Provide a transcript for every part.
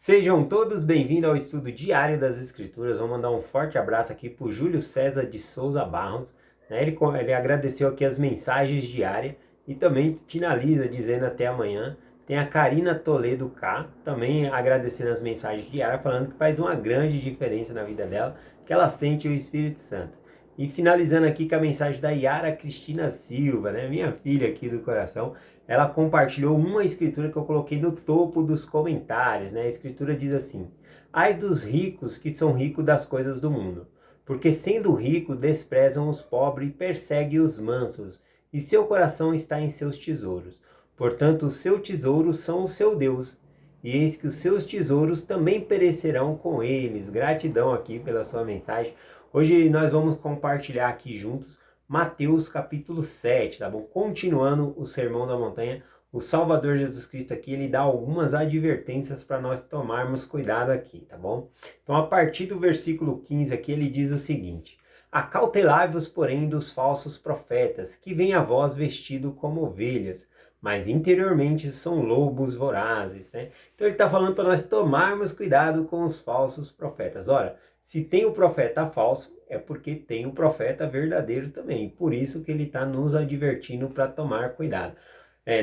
Sejam todos bem-vindos ao estudo diário das Escrituras. Vou mandar um forte abraço aqui para o Júlio César de Souza Barros. Ele agradeceu aqui as mensagens diárias e também finaliza dizendo até amanhã. Tem a Karina Toledo K, também agradecendo as mensagens diárias, falando que faz uma grande diferença na vida dela, que ela sente o Espírito Santo. E finalizando aqui com a mensagem da Yara Cristina Silva, minha filha aqui do coração. Ela compartilhou uma escritura que eu coloquei no topo dos comentários, A escritura diz assim: ai dos ricos que são ricos das coisas do mundo, porque sendo rico desprezam os pobres e perseguem os mansos, e seu coração está em seus tesouros. Portanto, os seus tesouros são o seu Deus, e eis que os seus tesouros também perecerão com eles. Gratidão aqui pela sua mensagem. Hoje nós vamos compartilhar aqui juntos Mateus capítulo 7, tá bom? Continuando o Sermão da Montanha, o Salvador Jesus Cristo aqui, ele dá algumas advertências para nós tomarmos cuidado aqui, tá bom? Então, a partir do versículo 15 aqui, ele diz o seguinte: acautelai-vos, porém, dos falsos profetas, que vêm a vós vestido como ovelhas, mas interiormente são lobos vorazes, Então, ele está falando para nós tomarmos cuidado com os falsos profetas. Ora, se tem o profeta falso, é porque tem o profeta verdadeiro também. Por isso que ele está nos advertindo para tomar cuidado.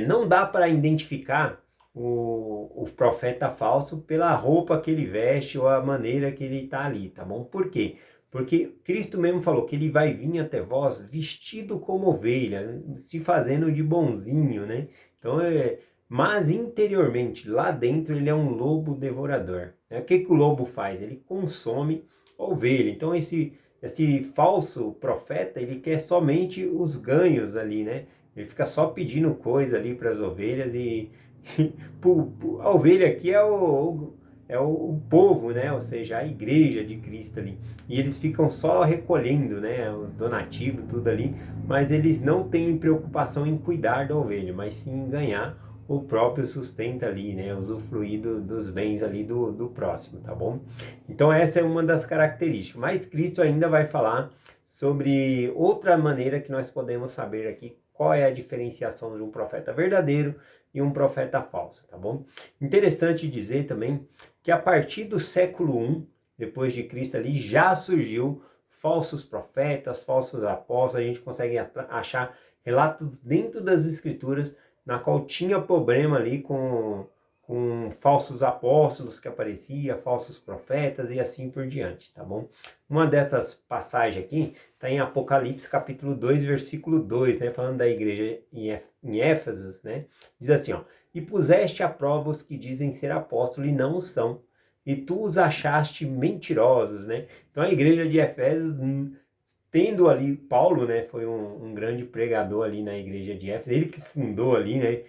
Não dá para identificar o profeta falso pela roupa que ele veste ou a maneira que ele está ali, tá bom? Por quê? Porque Cristo mesmo falou que ele vai vir até vós vestido como ovelha, se fazendo de bonzinho, Então, mas interiormente, lá dentro, ele é um lobo devorador. O que o lobo faz? Ele consome a ovelha. Então, esse falso profeta, ele quer somente os ganhos ali, Ele fica só pedindo coisa ali para as ovelhas a ovelha aqui é o povo, Ou seja, a igreja de Cristo ali. E eles ficam só recolhendo, Os donativos, tudo ali, mas eles não têm preocupação em cuidar da ovelha, mas sim em ganhar o próprio sustento ali, Usufruir dos bens ali do próximo, tá bom? Então essa é uma das características. Mas Cristo ainda vai falar sobre outra maneira que nós podemos saber aqui qual é a diferenciação de um profeta verdadeiro e um profeta falso, tá bom? Interessante dizer também que a partir do século I, depois de Cristo ali, já surgiu falsos profetas, falsos apóstolos. A gente consegue achar relatos dentro das escrituras na qual tinha problema ali com falsos apóstolos que apareciam, falsos profetas e assim por diante, tá bom? Uma dessas passagens aqui está em Apocalipse capítulo 2, versículo 2, Falando da igreja em Éfeso, Diz assim, ó: e puseste à prova os que dizem ser apóstolos e não o são, e tu os achaste mentirosos, Então a igreja de Éfeso, tendo ali Paulo, foi um grande pregador ali na igreja de Éfeso, ele que fundou ali,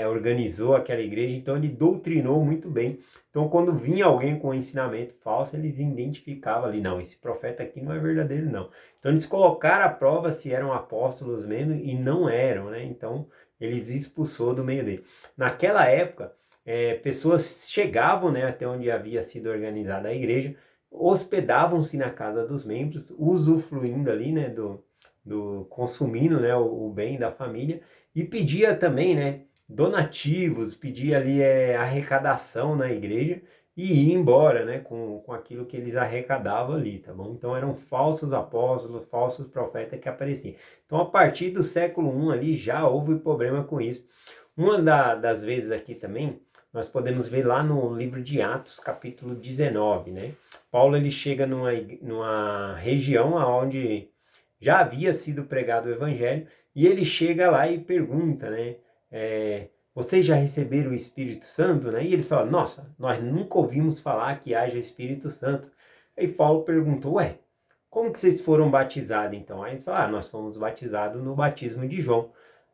organizou aquela igreja, então ele doutrinou muito bem. Então quando vinha alguém com ensinamento falso, eles identificavam ali, não, esse profeta aqui não é verdadeiro não. Então eles colocaram à prova se eram apóstolos mesmo e não eram, Então eles expulsou do meio dele. Naquela época, pessoas chegavam, até onde havia sido organizada a igreja, hospedavam-se na casa dos membros, usufruindo ali, do consumindo, o bem da família, e pedia também, donativos, pedia ali arrecadação na igreja e ia embora, com aquilo que eles arrecadavam ali, tá bom? Então eram falsos apóstolos, falsos profetas que apareciam. Então a partir do século I ali já houve problema com isso. Uma das vezes aqui também, nós podemos ver lá no livro de Atos, capítulo 19, Paulo ele chega numa região onde já havia sido pregado o evangelho, e ele chega lá e pergunta, vocês já receberam o Espírito Santo, E eles falam, nossa, nós nunca ouvimos falar que haja Espírito Santo. Aí Paulo perguntou, ué, como que vocês foram batizados então? Aí eles falaram, nós fomos batizados no batismo de João.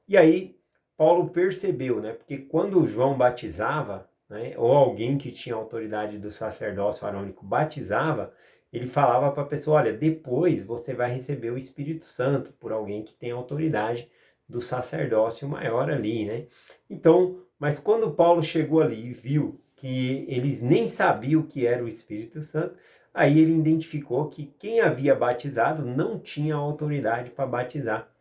E aí Paulo percebeu, porque quando João batizava, ou alguém que tinha autoridade do sacerdócio arônico batizava, ele falava para a pessoa, olha, depois você vai receber o Espírito Santo por alguém que tem autoridade do sacerdócio maior ali, Então, mas quando Paulo chegou ali e viu que eles nem sabiam o que era o Espírito Santo, aí ele identificou que quem havia batizado não tinha autoridade para batizar,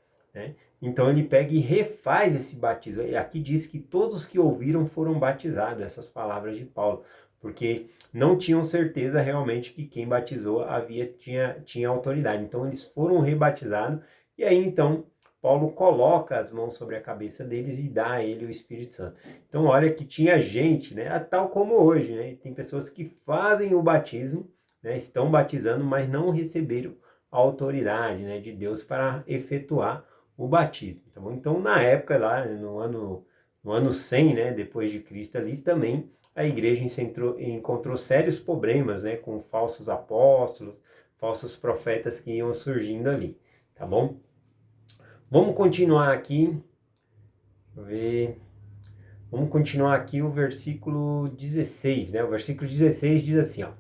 Então ele pega e refaz esse batismo. Aqui diz que todos os que ouviram foram batizados, essas palavras de Paulo. porque não tinham certeza realmente que quem batizou tinha autoridade. Então eles foram rebatizados, e aí então Paulo coloca as mãos sobre a cabeça deles e dá a ele o Espírito Santo. Então olha que tinha gente, né, tal como hoje, né, tem pessoas que fazem o batismo, né, estão batizando, mas não receberam a autoridade, né, de Deus para efetuar o batismo, tá bom? Então na época lá, no ano 100, né, depois de Cristo ali, também a igreja encontrou sérios problemas, né, com falsos apóstolos, falsos profetas que iam surgindo ali, tá bom? Vamos continuar aqui, ver, vamos continuar aqui o versículo 16, né? O versículo 16 diz assim, ó: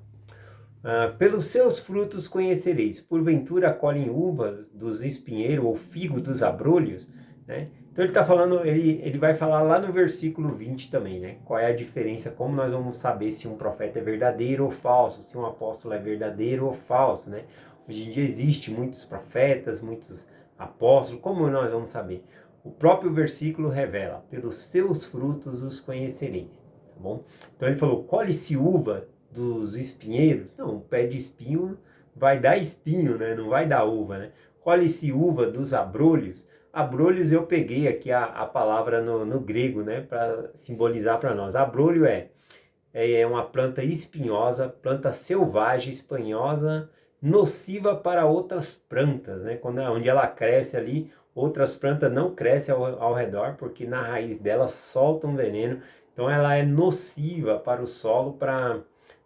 pelos seus frutos conhecereis, porventura colhem uvas dos espinheiros ou figo dos abrolhos, né? Então ele está falando, ele vai falar lá no versículo 20 também, né? Qual é a diferença, como nós vamos saber se um profeta é verdadeiro ou falso, se um apóstolo é verdadeiro ou falso, né? Hoje em dia existe muitos profetas, muitos apóstolos, como nós vamos saber? O próprio versículo revela, pelos seus frutos os conhecereis, tá bom? Então ele falou, colhe-se uva dos espinheiros? Não, o pé de espinho vai dar espinho, né? Não vai dar uva, né? Colhe-se uva dos abrolhos? Abrolhos eu peguei aqui a palavra no grego, né? Para simbolizar para nós. Abrolho é uma planta espinhosa, planta selvagem, espinhosa, nociva para outras plantas, né? Onde ela cresce ali, outras plantas não crescem ao redor, porque na raiz dela solta um veneno. Então ela é nociva para o solo,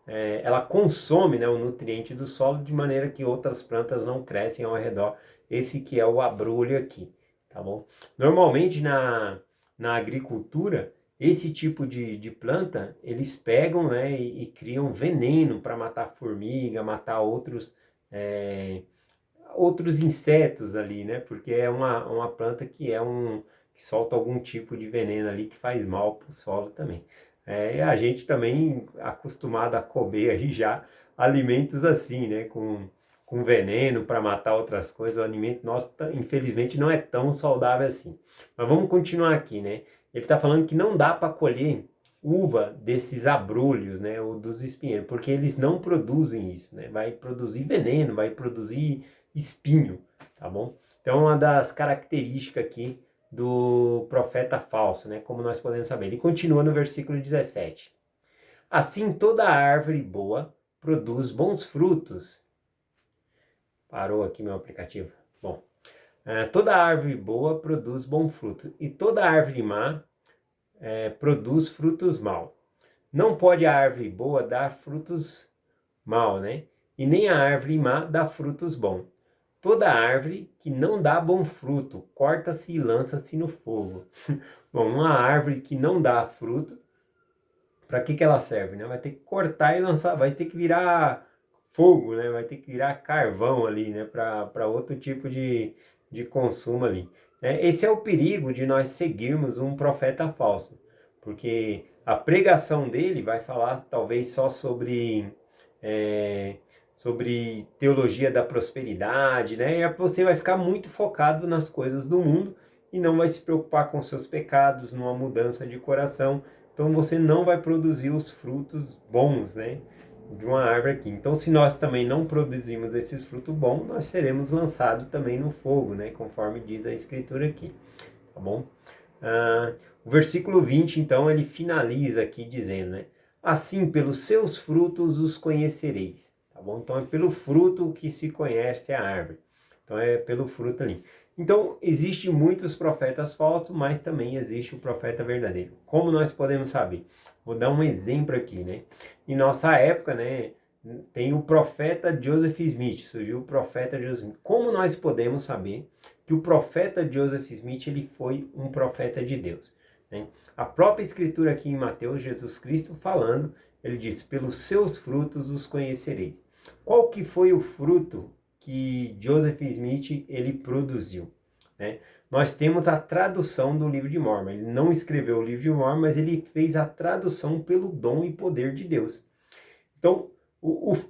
ela consome, né, o nutriente do solo de maneira que outras plantas não crescem ao redor. Esse que é o abrolho aqui, tá bom? Normalmente na agricultura, esse tipo de planta, eles pegam, né, e criam veneno para matar formiga, matar outros insetos ali, né? Porque é uma planta que solta algum tipo de veneno ali que faz mal para o solo também. A gente também acostumado a comer aí já alimentos assim, né? Com veneno para matar outras coisas. O alimento nosso, infelizmente, não é tão saudável assim. Mas vamos continuar aqui, né? Ele está falando que não dá para colher uva desses abrolhos, né? Ou dos espinheiros, porque eles não produzem isso, né? Vai produzir veneno, vai produzir espinho, tá bom? Então, uma das características aqui do profeta falso, né? Como nós podemos saber. Ele continua no versículo 17. Assim, toda árvore boa produz bons frutos. Parou aqui meu aplicativo. Bom, toda árvore boa produz bom fruto, e toda árvore má produz frutos maus. Não pode a árvore boa dar frutos maus, né? E nem a árvore má dar frutos bons. Toda árvore que não dá bom fruto, corta-se e lança-se no fogo. Bom, uma árvore que não dá fruto, para que ela serve, né? Vai ter que cortar e lançar, vai ter que virar fogo, né? Vai ter que virar carvão ali, né? Para outro tipo de consumo ali. Esse é o perigo de nós seguirmos um profeta falso, porque a pregação dele vai falar talvez só sobre teologia da prosperidade, né? E você vai ficar muito focado nas coisas do mundo e não vai se preocupar com seus pecados, numa mudança de coração. Então você não vai produzir os frutos bons, né, de uma árvore aqui. Então se nós também não produzimos esses frutos bons, nós seremos lançados também no fogo, né, conforme diz a escritura aqui, tá bom? O versículo 20, então, ele finaliza aqui dizendo, né, assim pelos seus frutos os conhecereis, tá bom? Então é pelo fruto que se conhece a árvore. Então é pelo fruto ali. Então, existem muitos profetas falsos, mas também existe o profeta verdadeiro. Como nós podemos saber? Vou dar um exemplo aqui, né? Em nossa época, né, tem o profeta Joseph Smith, surgiu o profeta Joseph Smith. Como nós podemos saber que o profeta Joseph Smith ele foi um profeta de Deus, né? A própria escritura aqui em Mateus, Jesus Cristo falando, ele diz, pelos seus frutos os conhecereis. Qual que foi o fruto que Joseph Smith ele produziu, né? Nós temos a tradução do livro de Mormon. Ele não escreveu o livro de Mormon, mas ele fez a tradução pelo dom e poder de Deus. Então,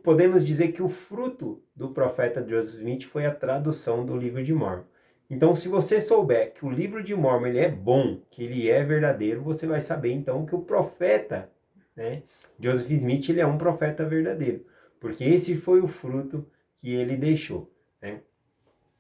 podemos dizer que o fruto do profeta Joseph Smith foi a tradução do livro de Mormon. Então, se você souber que o livro de Mormon ele é bom, que ele é verdadeiro, você vai saber então que o profeta né, Joseph Smith ele é um profeta verdadeiro, porque esse foi o fruto que ele deixou, né?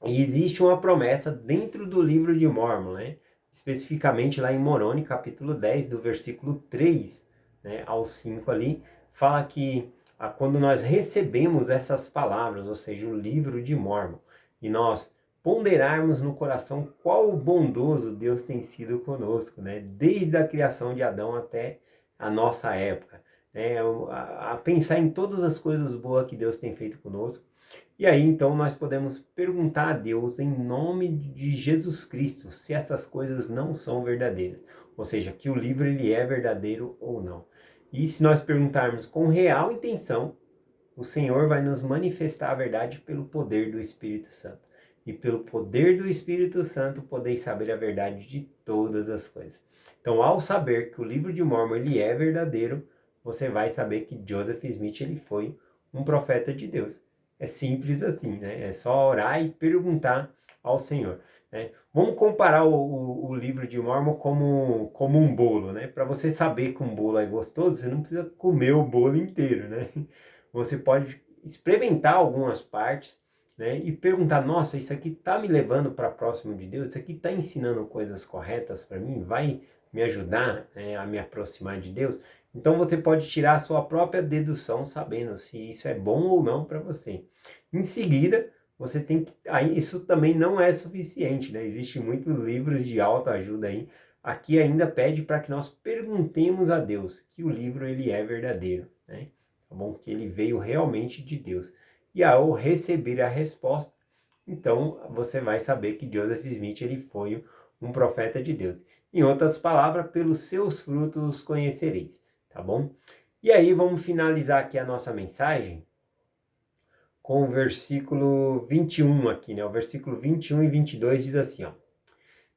E existe uma promessa dentro do livro de Mórmon, né? Especificamente lá em Moroni, capítulo 10, do versículo 3, né, ao 5 ali, fala que quando nós recebemos essas palavras, ou seja, o livro de Mórmon, e nós ponderarmos no coração qual bondoso Deus tem sido conosco, né? Desde a criação de Adão até a nossa época, né? A pensar em todas as coisas boas que Deus tem feito conosco. E aí, então, nós podemos perguntar a Deus, em nome de Jesus Cristo, se essas coisas não são verdadeiras. Ou seja, que o livro ele é verdadeiro ou não. E se nós perguntarmos com real intenção, o Senhor vai nos manifestar a verdade pelo poder do Espírito Santo. E pelo poder do Espírito Santo, podeis saber a verdade de todas as coisas. Então, ao saber que o livro de Mórmon ele é verdadeiro, você vai saber que Joseph Smith ele foi um profeta de Deus. É simples assim, né? É só orar e perguntar ao Senhor, né? Vamos comparar o livro de Mórmon como um bolo, né? Para você saber que um bolo é gostoso, você não precisa comer o bolo inteiro, né? Você pode experimentar algumas partes, né? E perguntar, nossa, isso aqui está me levando para próximo de Deus? Isso aqui está ensinando coisas corretas para mim? Vai me ajudar, né, a me aproximar de Deus? Então você pode tirar a sua própria dedução sabendo se isso é bom ou não para você. Em seguida, você tem que... Aí, isso também não é suficiente, né? Existem muitos livros de autoajuda aí. Aqui ainda pede para que nós perguntemos a Deus que o livro ele é verdadeiro, né? Tá bom? Que ele veio realmente de Deus. E ao receber a resposta, então você vai saber que Joseph Smith ele foi um profeta de Deus. Em outras palavras, pelos seus frutos os conhecereis, tá bom? E aí vamos finalizar aqui a nossa mensagem com o versículo 21 aqui, né? O versículo 21 e 22 diz assim, ó: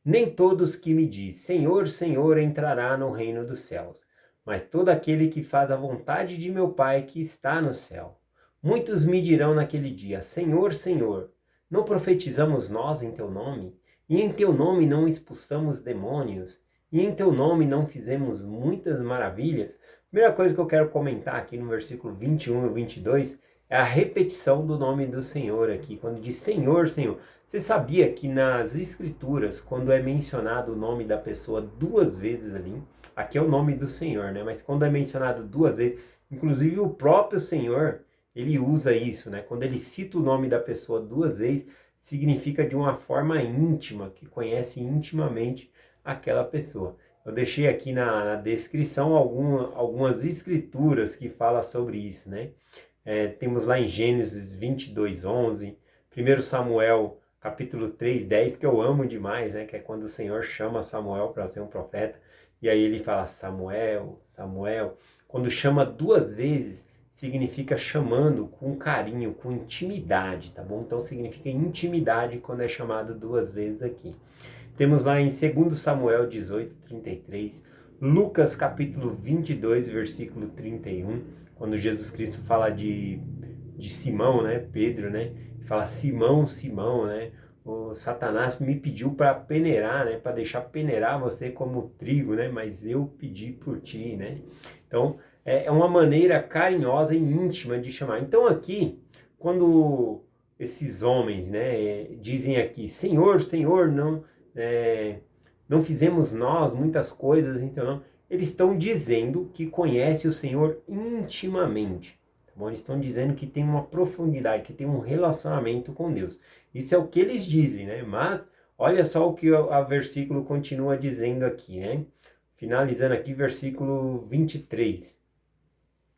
Nem todos que me diz, Senhor, Senhor, entrará no reino dos céus, mas todo aquele que faz a vontade de meu Pai que está no céu. Muitos me dirão naquele dia, Senhor, Senhor, não profetizamos nós em teu nome? E em teu nome não expulsamos demônios? E em teu nome não fizemos muitas maravilhas? Primeira coisa que eu quero comentar aqui no versículo 21 e 22 é a repetição do nome do Senhor aqui, quando diz Senhor, Senhor. Você sabia que nas escrituras, quando é mencionado o nome da pessoa duas vezes ali, aqui é o nome do Senhor, né? Mas quando é mencionado duas vezes, inclusive o próprio Senhor, ele usa isso, né? Quando ele cita o nome da pessoa duas vezes, significa de uma forma íntima, que conhece intimamente aquela pessoa. Eu deixei aqui na descrição algumas escrituras que falam sobre isso, né? Temos lá em Gênesis 22:11, 1 Samuel capítulo 3:10, que eu amo demais, né? Que é quando o Senhor chama Samuel para ser um profeta, e aí ele fala Samuel, Samuel. Quando chama duas vezes, significa chamando com carinho, com intimidade, tá bom? Então significa intimidade quando é chamado duas vezes aqui. Temos lá em 2 Samuel 18:33, Lucas capítulo 22, versículo 31, quando Jesus Cristo fala de Simão, né, Pedro, né, fala Simão, Simão, né, o Satanás me pediu para peneirar, né, para deixar peneirar você como trigo, né, mas eu pedi por ti, né. Então é uma maneira carinhosa e íntima de chamar. Então aqui, quando esses homens, né, dizem aqui, Senhor, Senhor, não fizemos nós muitas coisas, então não. Eles estão dizendo que conhece o Senhor intimamente. Tá bom? Eles estão dizendo que tem uma profundidade, que tem um relacionamento com Deus. Isso é o que eles dizem, né? Mas olha só o que a versículo continua dizendo aqui, né? Finalizando aqui, versículo 23.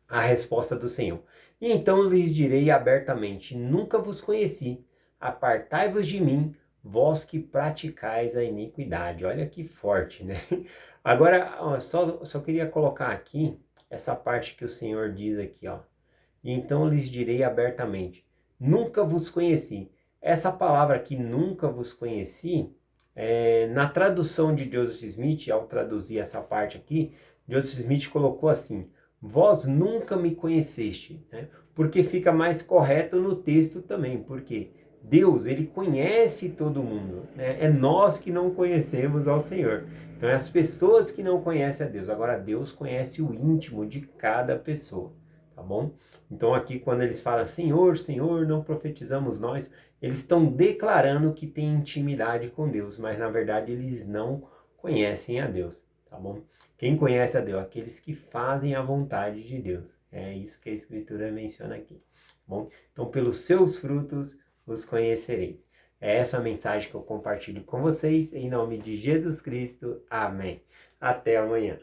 A resposta do Senhor. E então lhes direi abertamente, nunca vos conheci, apartai-vos de mim, vós que praticais a iniquidade. Olha que forte, né? Agora, ó, só queria colocar aqui essa parte que o Senhor diz aqui, ó. E então lhes direi abertamente, nunca vos conheci. Essa palavra aqui, nunca vos conheci, na tradução de Joseph Smith, ao traduzir essa parte aqui, Joseph Smith colocou assim, vós nunca me conheceste, né? Porque fica mais correto no texto também, porque Deus, ele conhece todo mundo, né? É nós que não conhecemos ao Senhor. Então, é as pessoas que não conhecem a Deus. Agora, Deus conhece o íntimo de cada pessoa, tá bom? Então, aqui, quando eles falam, Senhor, Senhor, não profetizamos nós, eles estão declarando que têm intimidade com Deus, mas, na verdade, eles não conhecem a Deus, tá bom? Quem conhece a Deus? Aqueles que fazem a vontade de Deus. É isso que a Escritura menciona aqui, tá bom? Então, pelos seus frutos os conhecereis. É essa a mensagem que eu compartilho com vocês, em nome de Jesus Cristo. Amém. Até amanhã.